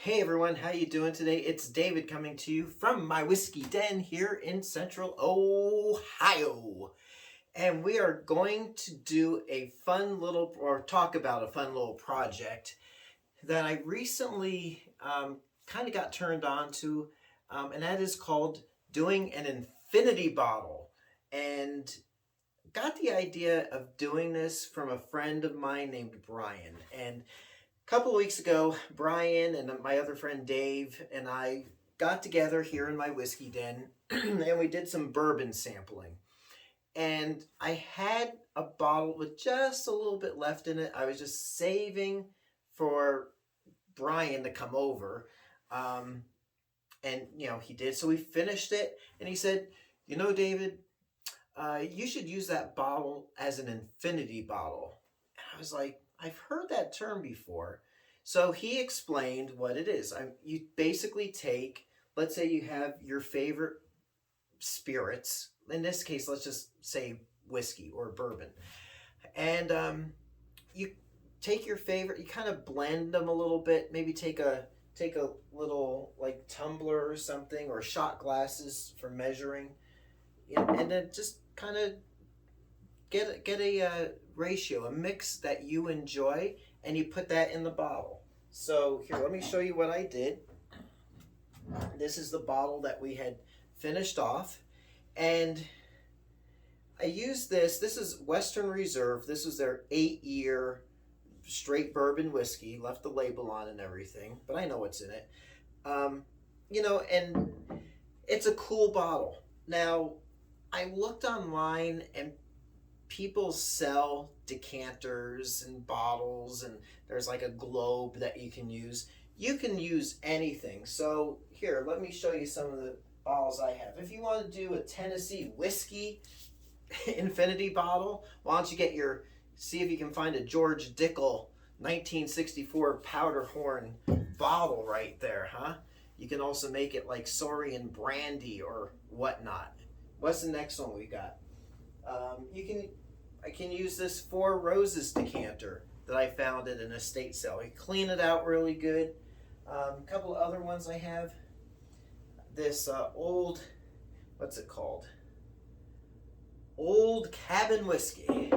Hey everyone, how you doing today? It's David coming to you from my whiskey den here in Central Ohio. And we are going to do a fun little, or talk about a fun little project that I recently kind of got turned on to, and that is called doing an infinity bottle. And got the idea of doing this from a friend of mine named Brian. And couple of weeks ago, Brian and my other friend Dave and I got together here in my whiskey den and we did some bourbon sampling. And I had a bottle with just a little bit left in it. I was just saving for Brian to come over. And, he did. So we finished it and he said, David, you should use that bottle as an infinity bottle. And I was like, I've heard that term before. So he explained what it is. You basically take, let's say you have your favorite spirits. In this case, let's just say whiskey or bourbon. And you take your favorite, you kind of blend them a little bit. Maybe take a little like tumbler or something, or shot glasses for measuring. And then just kind of get a ratio, a mix that you enjoy, and you put that in the bottle. So here, let me show you what I did. This is the bottle that we had finished off, and I used this. This is Western Reserve. This is their 8-year straight bourbon whiskey. Left the label on and everything, but I know what's in it. And it's a cool bottle. Now, I looked online and people sell decanters and bottles, and there's like a globe that you can use. You can use anything. So here, let me show you some of the bottles I have. If you want to do a Tennessee whiskey infinity bottle, why don't you see if you can find a George Dickel 1964 powder horn bottle right there, huh? You can also make it like Saurian brandy or whatnot. What's the next one we got? I can use this Four Roses decanter that I found at an estate sale. You clean it out really good. A couple of other ones I have. This old, what's it called? Old Cabin Whiskey.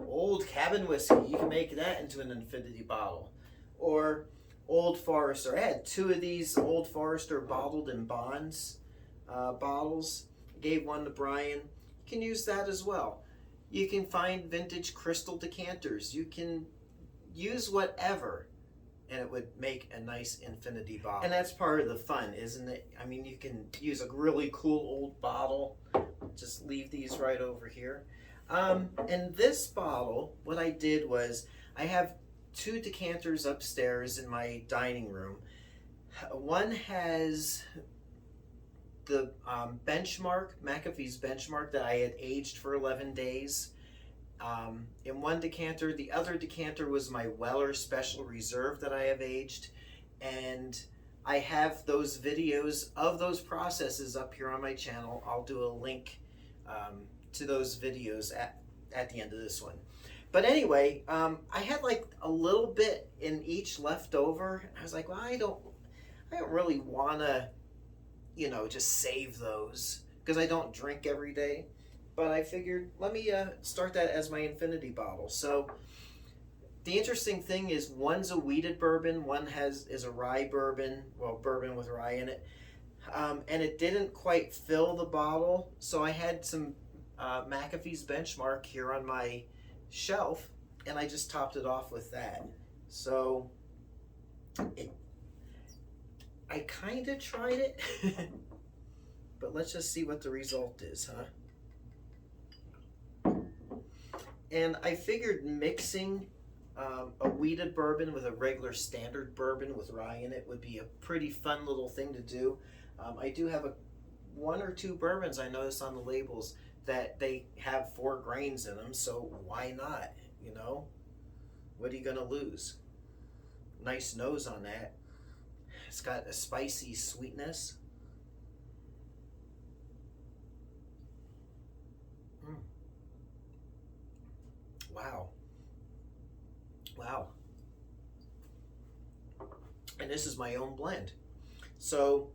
Old Cabin Whiskey. You can make that into an infinity bottle. Or Old Forester. I had 2 of these Old Forester bottled in bonds bottles. I gave one to Brian. You can use that as well. You can find vintage crystal decanters. You can use whatever, and it would make a nice infinity bottle. And that's part of the fun, isn't it? I mean, you can use a really cool old bottle. Just leave these right over here. And this bottle, what I did was, I have 2 decanters upstairs in my dining room. One has the benchmark, McAfee's benchmark, that I had aged for 11 days. In one decanter, the other decanter was my Weller Special Reserve that I have aged. And I have those videos of those processes up here on my channel. I'll do a link to those videos at the end of this one. But anyway, I had like a little bit in each left over. I was like, well, I don't really want to just save those because I don't drink every day. But I figured, let me start that as my infinity bottle. So the interesting thing is, one's a wheated bourbon, one is a rye bourbon, well, bourbon with rye in it. And it didn't quite fill the bottle, so I had some McAfee's benchmark here on my shelf, and I just topped it off with that. So I kind of tried it, but let's just see what the result is, huh? And I figured mixing a wheated bourbon with a regular standard bourbon with rye in it would be a pretty fun little thing to do. I do have 1 or 2 bourbons I noticed on the labels that they have 4 grains in them, so why not, What are you going to lose? Nice nose on that. It's got a spicy sweetness. Wow. And this is my own blend. So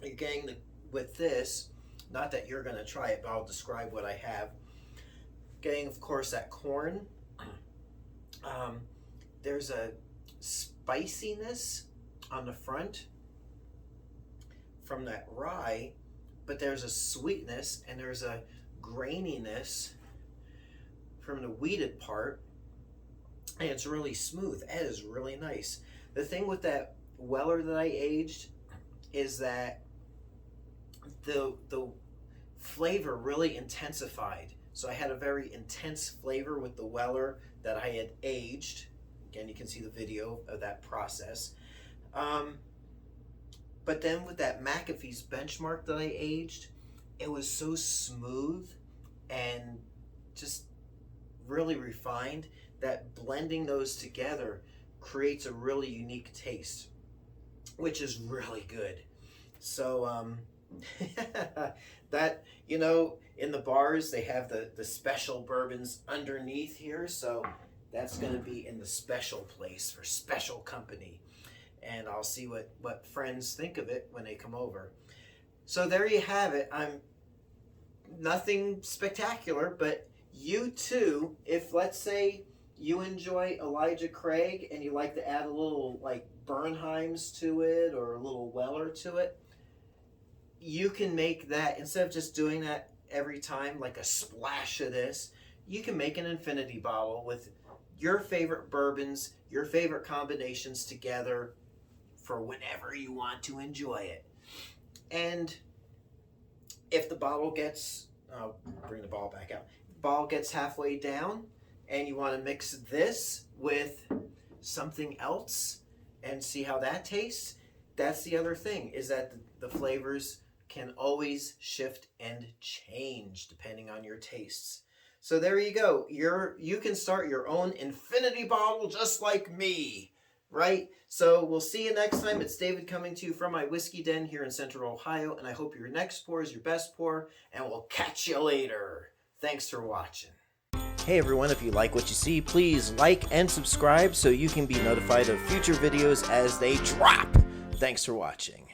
you're getting with this, not that you're going to try it, but I'll describe what I have. Getting, of course, that corn. There's a spiciness on the front from that rye, but there's a sweetness and there's a graininess from the wheated part, and it's really smooth. It is really nice. The thing with that Weller that I aged is that the flavor really intensified. So I had a very intense flavor with the Weller that I had aged. Again, you can see the video of that process. But then with that McAfee's Benchmark that I aged, it was so smooth and just really refined that blending those together creates a really unique taste, which is really good. So that, you know, in the bars they have the special bourbons underneath here, so that's going to be in the special place for special company, and I'll see what friends think of it when they come over. So there you have it. I'm nothing spectacular, but you too, if let's say you enjoy Elijah Craig and you like to add a little like Bernheim's to it or a little Weller to it, you can make that, instead of just doing that every time, like a splash of this, you can make an infinity bottle with your favorite bourbons, your favorite combinations together for whenever you want to enjoy it. And if the bottle gets, I'll bring the bottle back out, bottle gets halfway down and you want to mix this with something else and see how that tastes, that's the other thing, is that the flavors can always shift and change depending on your tastes. So there you go. You can start your own infinity bottle just like me, right? So we'll see you next time. It's David coming to you from my whiskey den here in Central Ohio, and I hope your next pour is your best pour, and we'll catch you later. Thanks for watching. Hey everyone, if you like what you see, please like and subscribe so you can be notified of future videos as they drop. Thanks for watching.